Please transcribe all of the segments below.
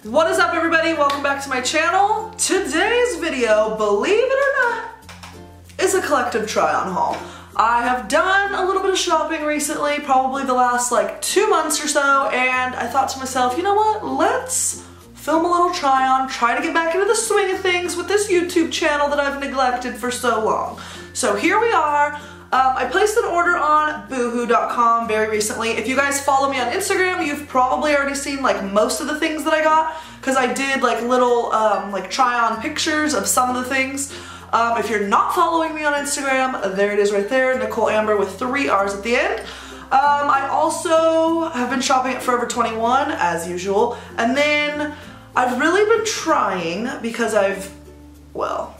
What is up, everybody? Welcome back to my channel. Today's video, believe it or not, is a collective try-on haul. I have done a little bit of shopping recently, probably the last like 2 months or so, and I thought to myself, you know what, let's film a little try-on, try to get back into the swing of things with this YouTube channel that I've neglected for so long. So here we are. I placed an order on Boohoo.com very recently. If you guys follow me on Instagram, you've probably already seen like most of the things that I got, because I did like little like try-on pictures of some of the things. If you're not following me on Instagram, there it is right there, Nicole Amber with 3 R's at the end. I also have been shopping at Forever 21 as usual, and then I've really been trying because well,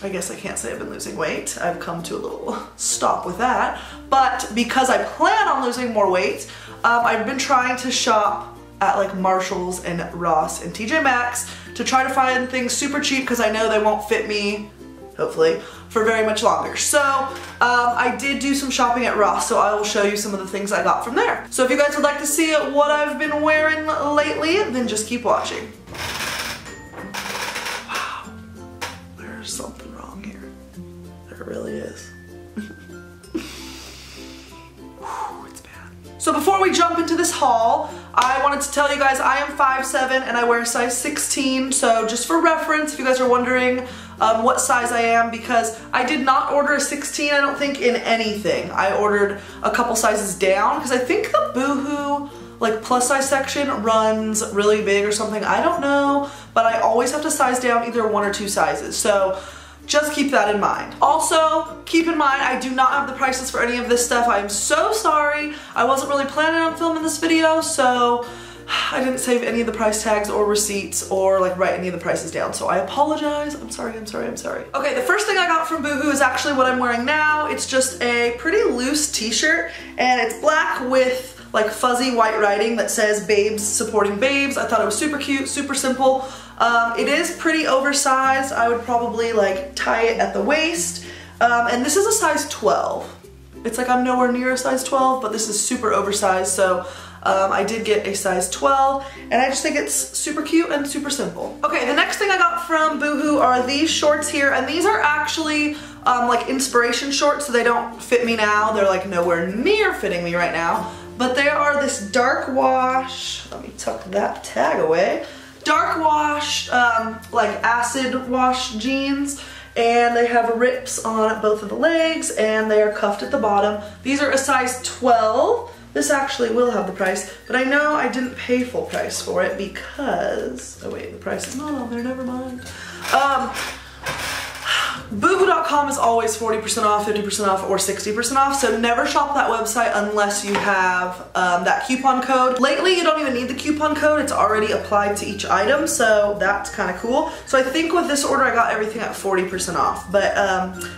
I guess I can't say I've been losing weight. I've come to a little stop with that. But because I plan on losing more weight, I've been trying to shop at like Marshall's and Ross and TJ Maxx to try to find things super cheap because I know they won't fit me, hopefully, for very much longer. So I did do some shopping at Ross, so I will show you some of the things I got from there. So if you guys would like to see what I've been wearing lately, then just keep watching. Wow, there's something wrong here. There really is. Whew, it's bad. So before we jump into this haul, I wanted to tell you guys I am 5'7" and I wear a size 16, so just for reference, if you guys are wondering what size I am, because I did not order a 16, I don't think, in anything. I ordered a couple sizes down, because I think the Boohoo like plus size section runs really big or something, I don't know, but I always have to size down either 1 or 2 sizes, so just keep that in mind. Also, keep in mind, I do not have the prices for any of this stuff. I am so sorry. I wasn't really planning on filming this video, so I didn't save any of the price tags or receipts or like write any of the prices down. So I apologize. I'm sorry. Okay, the first thing I got from Boohoo is actually what I'm wearing now. It's just a pretty loose t-shirt, and it's black with like fuzzy white writing that says babes supporting babes. I thought it was super cute, super simple. It is pretty oversized. I would probably like tie it at the waist. And this is a size 12. It's like I'm nowhere near a size 12, but this is super oversized. So I did get a size 12, and I just think it's super cute and super simple. Okay, the next thing I got from Boohoo are these shorts here, and these are actually like inspiration shorts, so they don't fit me now. They're like nowhere near fitting me right now. But they are this dark wash, let me tuck that tag away, dark wash, like acid wash jeans, and they have rips on both of the legs, and they are cuffed at the bottom. These are a size 12. This actually will have the price, but I know I didn't pay full price for it because, oh wait, the price is not on there, never mind. Boohoo.com is always 40% off, 50% off, or 60% off, so never shop that website unless you have that coupon code. Lately, you don't even need the coupon code. It's already applied to each item, so that's kind of cool. So I think with this order, I got everything at 40% off, but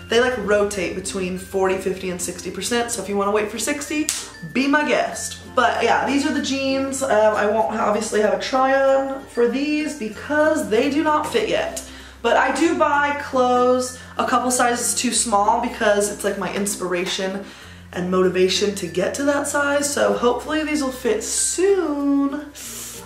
they like rotate between 40, 50, and 60%, so if you want to wait for 60, be my guest. But yeah, these are the jeans. I won't obviously have a try-on for these because they do not fit yet. But I do buy clothes a couple sizes too small because it's like my inspiration and motivation to get to that size. So hopefully these will fit soon.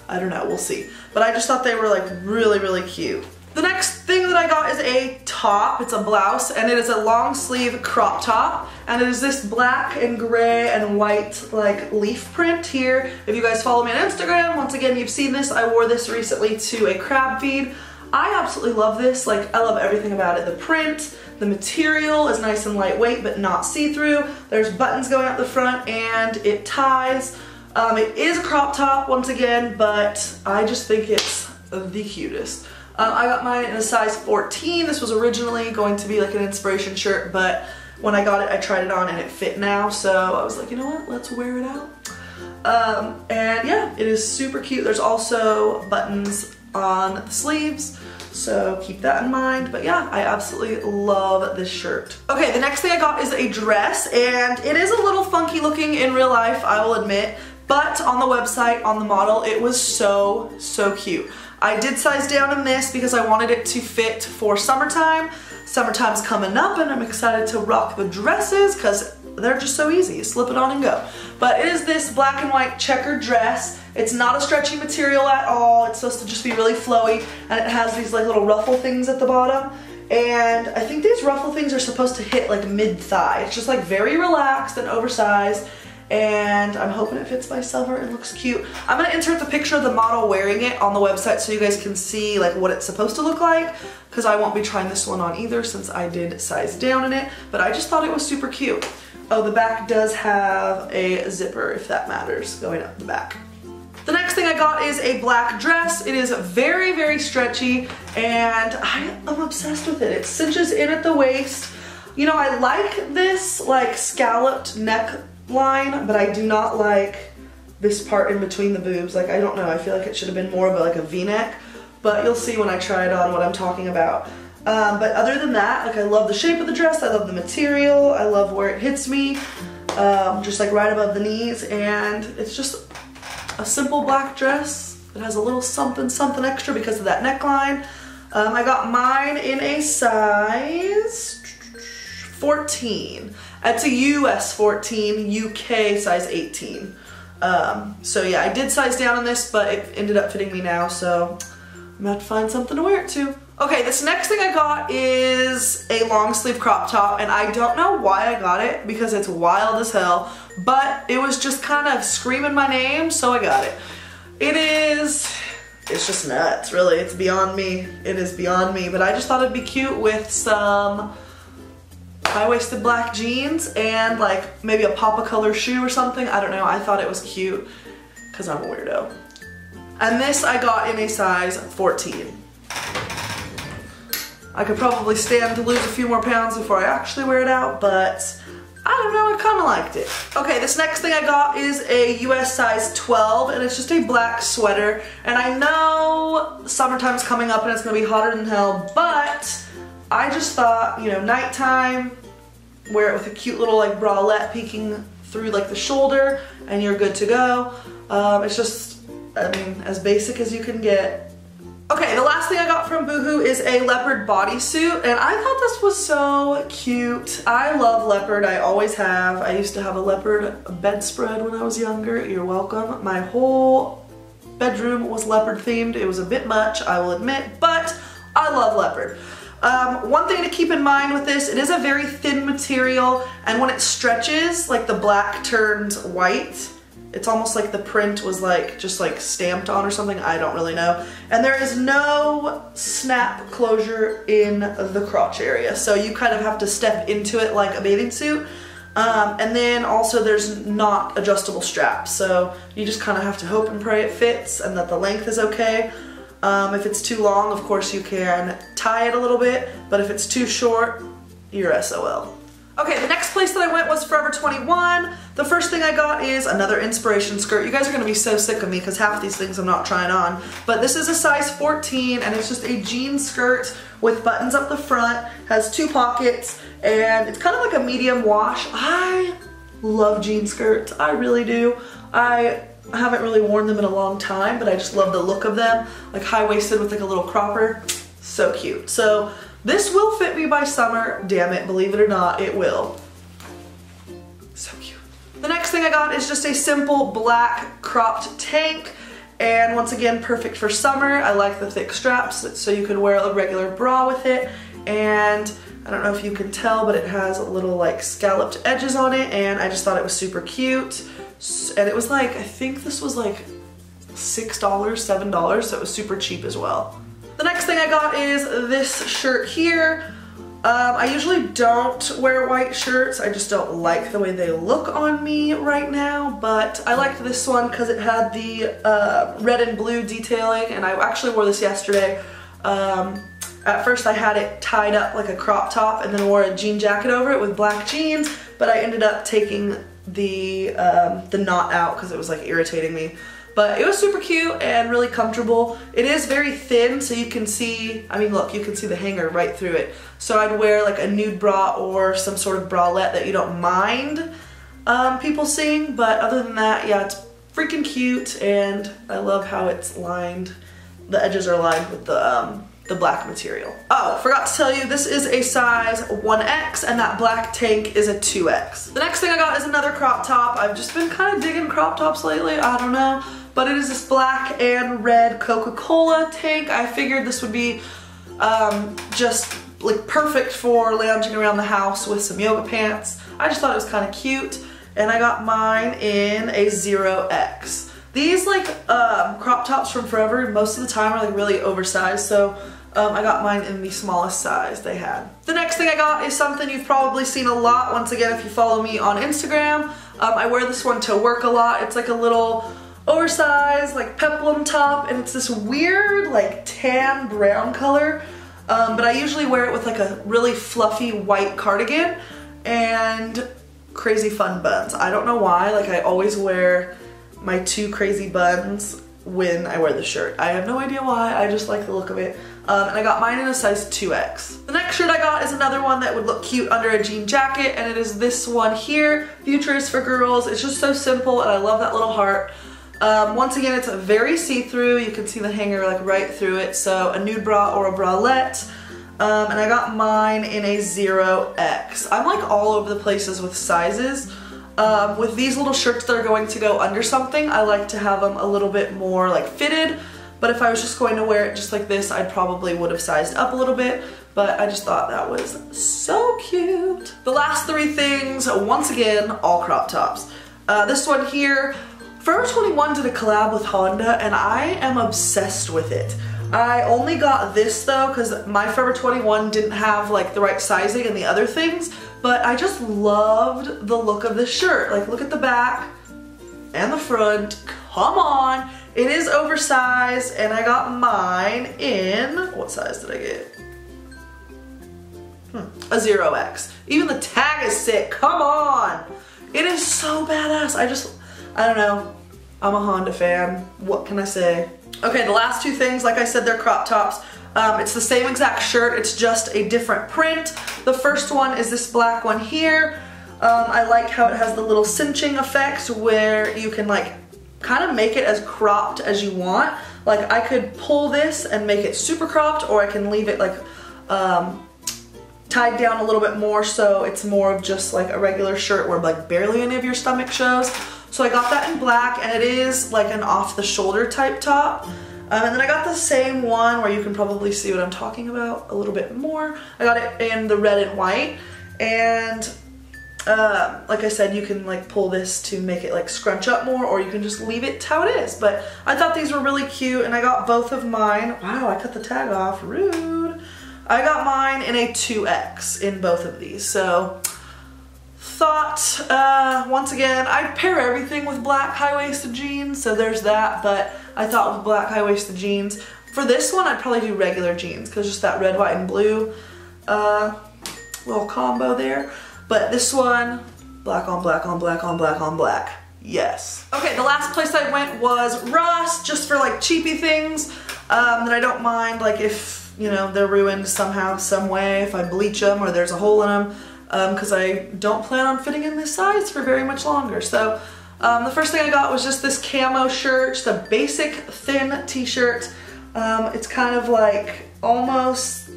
I don't know, we'll see. But I just thought they were like really, really cute. The next thing that I got is a top. It's a blouse, and it is a long sleeve crop top. And it is this black and gray and white like leaf print here. If you guys follow me on Instagram, once again, you've seen this. I wore this recently to a crab feed. I absolutely love this. Like, I love everything about it. The print, the material is nice and lightweight but not see-through. There's buttons going out the front, and it ties. It is a crop top once again, but I just think it's the cutest. I got mine in a size 14. This was originally going to be like an inspiration shirt, but when I got it, I tried it on and it fit now, so I was like, you know what, let's wear it out. And yeah, it is super cute. There's also buttons on the sleeves, so keep that in mind. But yeah, I absolutely love this shirt. Okay, the next thing I got is a dress, and it is a little funky looking in real life, I will admit, but on the website, on the model, it was so cute. I did size down in this because I wanted it to fit for summertime. Summertime's coming up, and I'm excited to rock the dresses because they're just so easy. Slip it on and go. But it is this black and white checkered dress. It's not a stretchy material at all. It's supposed to just be really flowy, and it has these like little ruffle things at the bottom. And I think these ruffle things are supposed to hit like mid-thigh. It's just like very relaxed and oversized, and I'm hoping it fits by summer and looks cute. I'm gonna insert the picture of the model wearing it on the website so you guys can see like what it's supposed to look like, because I won't be trying this one on either since I did size down in it, but I just thought it was super cute. Oh, the back does have a zipper, if that matters, going up the back. The next thing I got is a black dress. It is very, very stretchy, and I am obsessed with it. It cinches in at the waist. You know, I like this like scalloped neckline, but I do not like this part in between the boobs. Like, I don't know, I feel like it should have been more of like a V-neck, but you'll see when I try it on what I'm talking about. But other than that, like, I love the shape of the dress, I love the material, I love where it hits me, just like right above the knees, and it's just a simple black dress. It has a little something something extra because of that neckline. I got mine in a size 14. It's a US 14, UK size 18. So yeah, I did size down on this, but it ended up fitting me now, so I'm gonna have to find something to wear it to. Okay, this next thing I got is a long sleeve crop top, and I don't know why I got it because it's wild as hell, but it was just kind of screaming my name, so I got it. It's just nuts, really. It's beyond me. It is beyond me, but I just thought it'd be cute with some high-waisted black jeans and like maybe a papa color shoe or something. I don't know, I thought it was cute because I'm a weirdo. And this I got in a size 14. I could probably stand to lose a few more pounds before I actually wear it out, but I don't know, I kind of liked it. Okay, this next thing I got is a US size 12, and it's just a black sweater. And I know summertime's coming up and it's gonna be hotter than hell, but I just thought, you know, nighttime, wear it with a cute little like bralette peeking through like the shoulder, and you're good to go. It's just, I mean, as basic as you can get. Okay, the last thing I got from Boohoo is a leopard bodysuit, and I thought this was so cute. I love leopard, I always have. I used to have a leopard bedspread when I was younger. You're welcome. My whole bedroom was leopard themed. It was a bit much, I will admit, but I love leopard. One thing to keep in mind with this, it is a very thin material, and when it stretches, like the black turns white. It's almost like the print was like just like stamped on or something, I don't really know. And there is no snap closure in the crotch area, so you kind of have to step into it like a bathing suit. And then also there's not adjustable straps, so you just kind of have to hope and pray it fits and that the length is okay. If it's too long, of course you can tie it a little bit, but if it's too short, you're SOL. Okay, the next place that I went was Forever 21. The first thing I got is another inspiration skirt. You guys are gonna be so sick of me because half these things I'm not trying on. But this is a size 14, and it's just a jean skirt with buttons up the front, has 2 pockets, and it's kind of like a medium wash. I love jean skirts, I really do. I haven't really worn them in a long time, but I just love the look of them. Like high-waisted with like a little cropper, so cute. So this will fit me by summer, damn it, believe it or not, it will. So cute. The next thing I got is just a simple black cropped tank, and once again, perfect for summer. I like the thick straps, so you can wear a regular bra with it, and I don't know if you can tell, but it has little like scalloped edges on it, and I just thought it was super cute. And it was like, I think this was like $6, $7, so it was super cheap as well. The next thing I got is this shirt here. I usually don't wear white shirts. I just don't like the way they look on me right now, but I liked this one because it had the red and blue detailing, and I actually wore this yesterday. At first I had it tied up like a crop top and then wore a jean jacket over it with black jeans, but I ended up taking the knot out because it was like irritating me. But it was super cute and really comfortable. It is very thin, so you can see, I mean look, you can see the hanger right through it. So I'd wear like a nude bra or some sort of bralette that you don't mind people seeing, but other than that, yeah, it's freaking cute, and I love how it's lined. The edges are lined with the black material. Oh, forgot to tell you, this is a size 1X, and that black tank is a 2X. The next thing I got is another crop top. I've just been kind of digging crop tops lately, I don't know. but it is this black and red Coca-Cola tank. I figured this would be just like perfect for lounging around the house with some yoga pants. I just thought it was kind of cute, and I got mine in a 0X. These like crop tops from Forever most of the time are like really oversized, so I got mine in the smallest size they had. The next thing I got is something you've probably seen a lot, once again, if you follow me on Instagram. I wear this one to work a lot. It's like a little oversized like peplum top, and it's this weird like tan brown color, but I usually wear it with like a really fluffy white cardigan and crazy fun buns. I don't know why, like I always wear my 2 crazy buns when I wear the shirt. I have no idea why, I just like the look of it. And I got mine in a size 2X. The next shirt I got is another one that would look cute under a jean jacket, and it is this one here, Future is for Girls. It's just so simple, and I love that little heart. Once again, it's very see-through. You can see the hanger like right through it, so a nude bra or a bralette. And I got mine in a 0X. I'm like all over the places with sizes. With these little shirts that are going to go under something, I like to have them a little bit more like fitted, but if I was just going to wear it just like this, I probably would have sized up a little bit, but I just thought that was so cute. The last 3 things, once again, all crop tops. This one here, Forever 21 did a collab with Honda, and I am obsessed with it. I only got this though because my Forever 21 didn't have like the right sizing and the other things, but I just loved the look of this shirt. Like, look at the back and the front. Come on. It is oversized, and I got mine in, what size did I get? A 0X. Even the tag is sick. Come on. It is so badass. I don't know. I'm a Honda fan. What can I say? Okay, the last 2 things, like I said, they're crop tops. It's the same exact shirt, it's just a different print. The first one is this black one here. I like how it has the little cinching effect where you can like kind of make it as cropped as you want. Like I could pull this and make it super cropped, or I can leave it like tied down a little bit more so it's more of just like a regular shirt where like barely any of your stomach shows. So I got that in black, and it is like an off the shoulder type top. And then I got the same one where you can probably see what I'm talking about a little bit more. I got it in the red and white, and like I said, you can like pull this to make it like scrunch up more, or you can just leave it how it is. But I thought these were really cute, and I got both of mine. Wow, I cut the tag off, rude. I got mine in a 2X in both of these, so thought, once again, I'd pair everything with black high-waisted jeans, so there's that, but I thought with black high-waisted jeans. For this one, I'd probably do regular jeans, because just that red, white, and blue little combo there. But this one, black on black on black on black on black. Yes. Okay, the last place I went was Ross, just for like cheapy things that I don't mind, like if, you know, they're ruined somehow, some way, if I bleach them or there's a hole in them. Because I don't plan on fitting in this size for very much longer. So the first thing I got was just this camo shirt, just a basic thin t-shirt. It's kind of like almost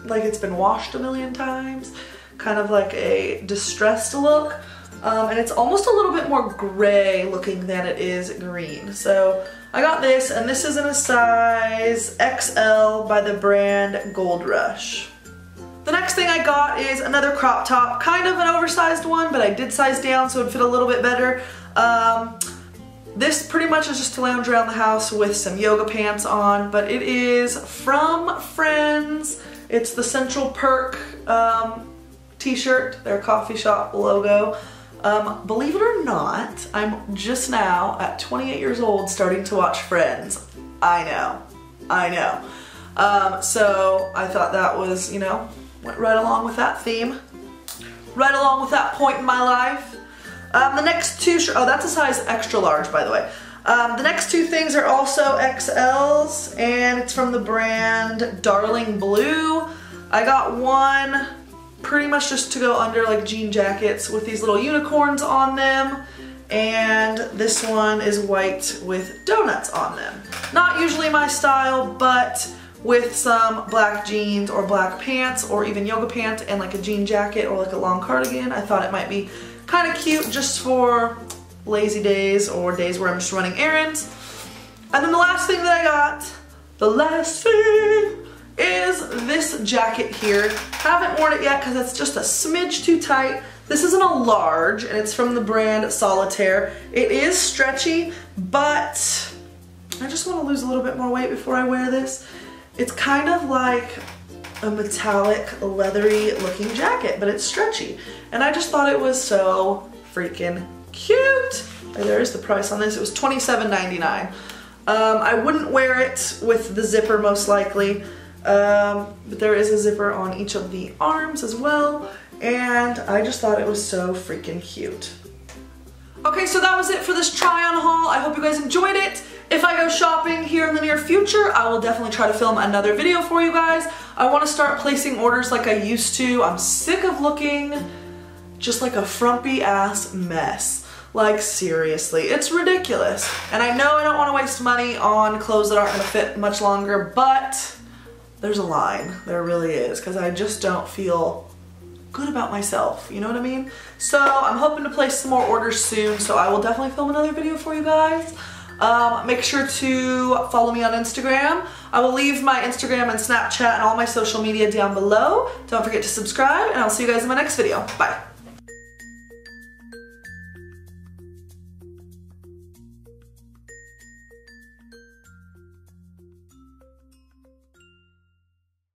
like it's been washed a million times, kind of like a distressed look. And it's almost a little bit more gray looking than it is green. So I got this, and this is in a size XL by the brand Gold Rush. The next thing I got is another crop top, kind of an oversized one, but I did size down so it would fit a little bit better. This pretty much is just to lounge around the house with some yoga pants on, but it is from Friends. It's the Central Perk t-shirt, their coffee shop logo. Believe it or not, I'm just now at 28 years old starting to watch Friends. I know. So I thought that was, you know, went right along with that theme, right along with that point in my life. The next 2, oh, that's a size extra large, by the way. The next 2 things are also XLs, and it's from the brand Darling Blue. I got one pretty much just to go under like jean jackets with these little unicorns on them, and this one is white with donuts on them. Not usually my style, but with some black jeans or black pants or even yoga pants and like a jean jacket or like a long cardigan, I thought it might be kind of cute just for lazy days or days where I'm just running errands. And then the last thing that I got, is this jacket here. Haven't worn it yet because it's just a smidge too tight. This is in a large and it's from the brand Solitaire. It is stretchy, but I just want to lose a little bit more weight before I wear this. It's kind of like a metallic, leathery looking jacket, but it's stretchy. And I just thought it was so freaking cute. And there is the price on this. It was $27.99. I wouldn't wear it with the zipper most likely. But there is a zipper on each of the arms as well, and I just thought it was so freaking cute. Okay, so that was it for this try-on haul. I hope you guys enjoyed it. If I go shopping here in the near future, I will definitely try to film another video for you guys. I want to start placing orders like I used to. I'm sick of looking just like a frumpy ass mess. Like, seriously, it's ridiculous. And I know I don't want to waste money on clothes that aren't going to fit much longer, but there's a line. There really is, because I just don't feel good about myself, you know what I mean? So I'm hoping to place some more orders soon, so I will definitely film another video for you guys. Make sure to follow me on Instagram. I will leave my Instagram and Snapchat and all my social media down below. Don't forget to subscribe, and I'll see you guys in my next video. Bye.